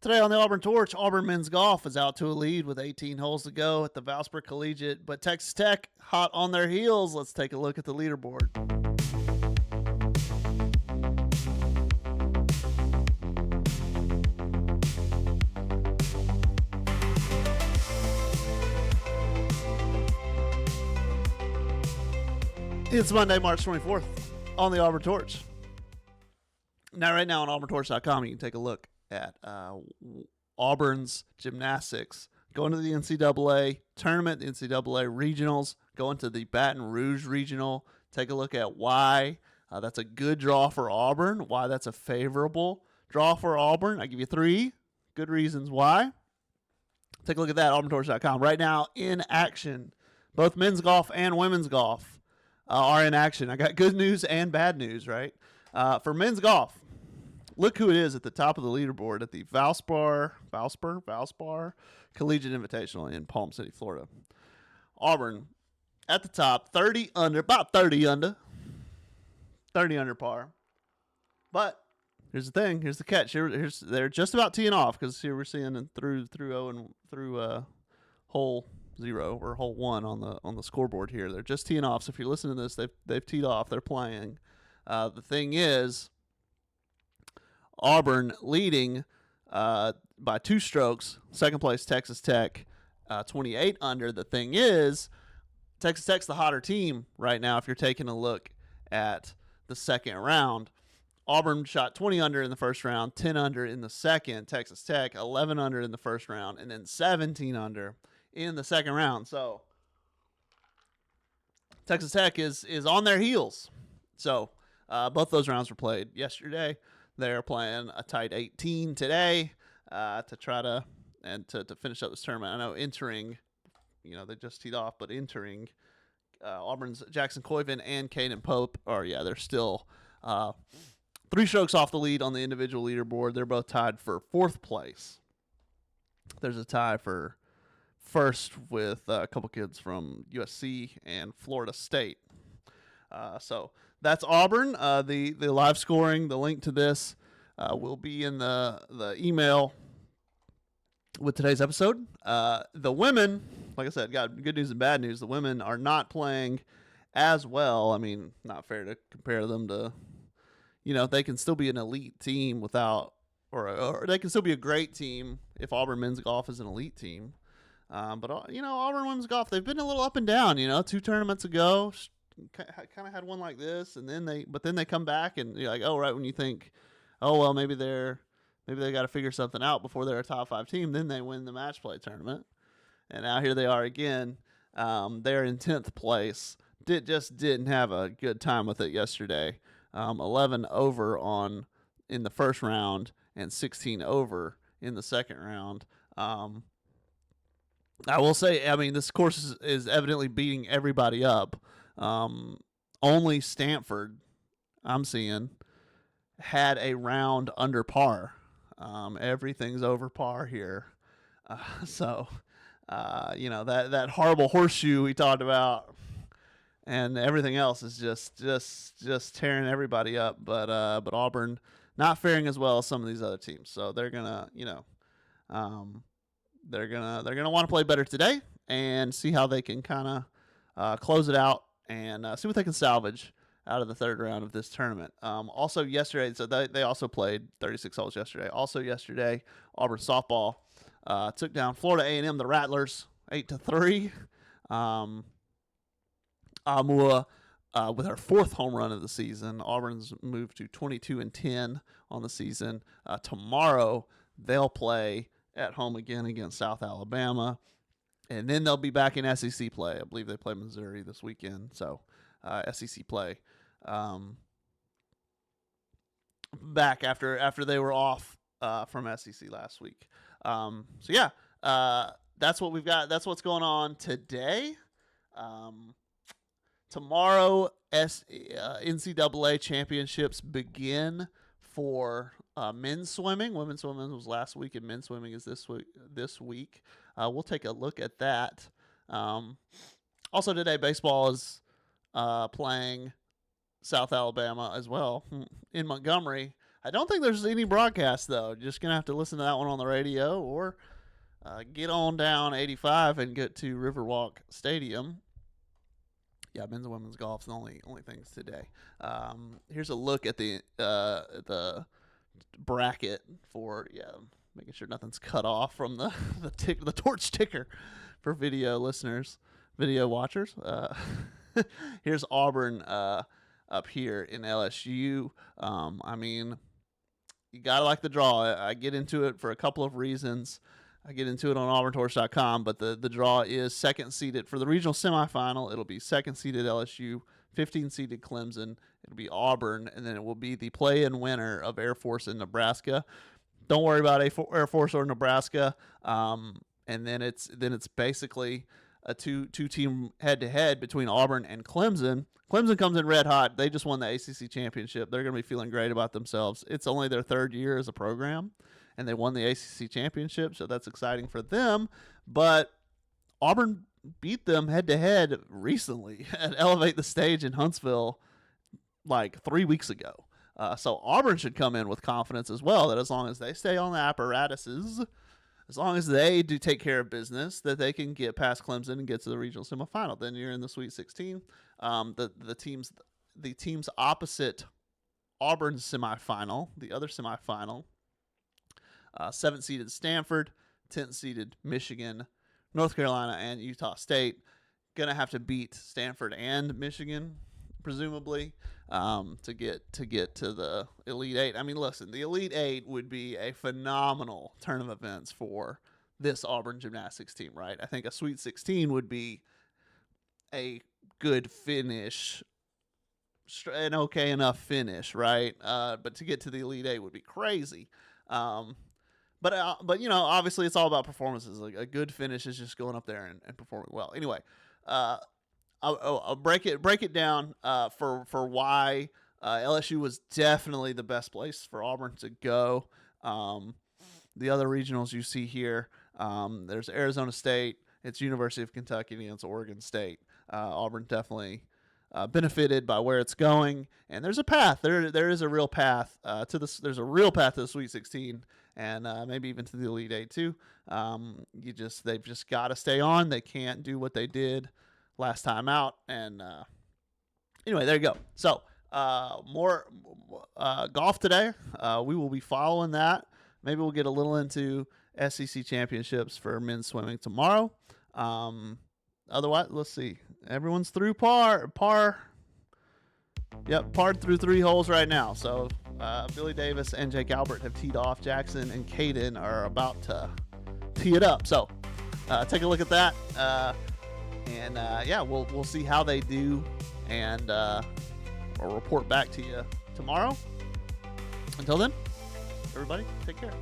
Today on the Auburn Torch, Auburn men's golf is out to a lead with 18 holes to go at the Valspar Collegiate, but Texas Tech hot on their heels. Let's take a look at the leaderboard. It's Monday, March 24th on the Auburn Torch. Now, right now on auburntorch.com, you can take a look at Auburn's gymnastics going to the NCAA tournament, the NCAA regionals, going to the Baton Rouge regional. Take a look at why that's a good draw for Auburn, why that's a favorable draw for Auburn. I give you 3 good reasons why. Take a look at that, auburntorch.com. Right now in action, both men's golf and women's golf are in action. I got good news and bad news, right? For men's golf, look who it is at the top of the leaderboard at the Valspar Collegiate Invitational in Palm City, Florida. Auburn at the top, 30 under, about 30 under par. But here's the thing, here's the catch. They're just about teeing off because here we're seeing through hole 0 or hole 1 on the scoreboard here. They're just teeing off. So if you're listening to this, they've teed off. They're playing. The thing is, Auburn leading by 2 strokes. Second place, Texas Tech, 28 under. The thing is, Texas Tech's the hotter team right now if you're taking a look at the second round. Auburn shot 20 under in the first round, 10 under in the second. Texas Tech, 11 under in the first round, and then 17 under in the second round. So Texas Tech is on their heels. So both those rounds were played yesterday. They're playing a tight 18 today to try to finish up this tournament. I know entering, they just teed off, but entering Auburn's Jackson Coyvin and Caden Pope they're still 3 strokes off the lead on the individual leaderboard. They're both tied for 4th place. There's a tie for first with a couple kids from USC and Florida State. So that's Auburn. The live scoring, the link to this will be in the email with today's episode. The women, like I said, got good news and bad news. The women are not playing as well. I mean, not fair to compare them to, they can still be an elite team without, or they can still be a great team if Auburn men's golf is an elite team. But Auburn women's golf, they've been a little up and down. 2 tournaments ago, kind of had one like this, and then they come back and you're like, oh, right when you think, oh well, maybe they got to figure something out before they're a top 5 team, then they win the match play tournament, and now here they are again. They're in 10th place. Didn't have a good time with it yesterday. 11 over in the first round and 16 over in the second round. I will say, I mean, this course is evidently beating everybody up. Only Stanford, I'm seeing, had a round under par. Everything's over par here. So that horrible horseshoe we talked about, and everything else is just tearing everybody up. But Auburn not faring as well as some of these other teams. So they're gonna they're gonna want to play better today and see how they can kind of close it out and see what they can salvage out of the third round of this tournament. Also yesterday, so they also played 36 holes yesterday. Also yesterday, Auburn softball took down Florida A&M, the Rattlers, 8-3. Amua with her 4th home run of the season. Auburn's moved to 22-10 on the season. Tomorrow they'll play at home again against South Alabama, and then they'll be back in SEC play. I believe they play Missouri this weekend, so SEC play back after they were off from SEC last week. That's what we've got. That's what's going on today. Tomorrow, NCAA championships begin for men's swimming. Women's swimming was last week, and men's swimming is this week. We'll take a look at that. Also today, baseball is playing South Alabama as well in Montgomery. I don't think there's any broadcast, though. Just going to have to listen to that one on the radio or get on down 85 and get to Riverwalk Stadium. Yeah, men's and women's golf is the only things today. Here's a look at the bracket for, making sure nothing's cut off from the torch ticker for video listeners, video watchers. Here's Auburn up here in LSU. I mean, you got to like the draw. I get into it for a couple of reasons. I get into it on auburntorch.com, but the draw is second seeded for the regional semifinal. It'll be second seeded LSU, 15 seeded Clemson. It'll be Auburn, and then it will be the play-in winner of Air Force and Nebraska. Don't worry about Air Force or Nebraska. And then it's basically a two-team head-to-head between Auburn and Clemson. Clemson comes in red hot. They just won the ACC championship. They're going to be feeling great about themselves. It's only their third year as a program, and they won the ACC championship, so that's exciting for them. But Auburn beat them head-to-head recently at Elevate the Stage in Huntsville like 3 weeks ago. So Auburn should come in with confidence as well, that as long as they stay on the apparatuses, as long as they do take care of business, that they can get past Clemson and get to the regional semifinal. Then you're in the Sweet 16. The teams opposite Auburn's semifinal, the other semifinal, 7th seeded Stanford, 10th seeded Michigan, North Carolina, and Utah State. Gonna have to beat Stanford and Michigan, presumably, to get to the Elite Eight. I mean, listen, the Elite Eight would be a phenomenal turn of events for this Auburn gymnastics team, right? I think a Sweet 16 would be a good finish, an okay enough finish, right? But to get to the Elite Eight would be crazy. But you know, obviously it's all about performances. Like a good finish is just going up there and performing well. Anyway, I'll break it down for why LSU was definitely the best place for Auburn to go. The other regionals you see here, there's Arizona State, it's University of Kentucky, and it's Oregon State. Auburn definitely benefited by where it's going, and there's a path. There is a real path to this. There's a real path to the Sweet 16, and maybe even to the Elite Eight too. They've just got to stay on. They can't do what they did last time out. And anyway, there you go. So more golf today. We will be following that. Maybe we'll get a little into SEC championships for men's swimming tomorrow. Otherwise, let's see. Everyone's through par. Yep, parred through 3 holes right now. So Billy Davis and Jake Albert have teed off. Jackson and Caden are about to tee it up. So take a look at that. We'll see how they do, and I'll report back to you tomorrow. Until then, everybody, take care.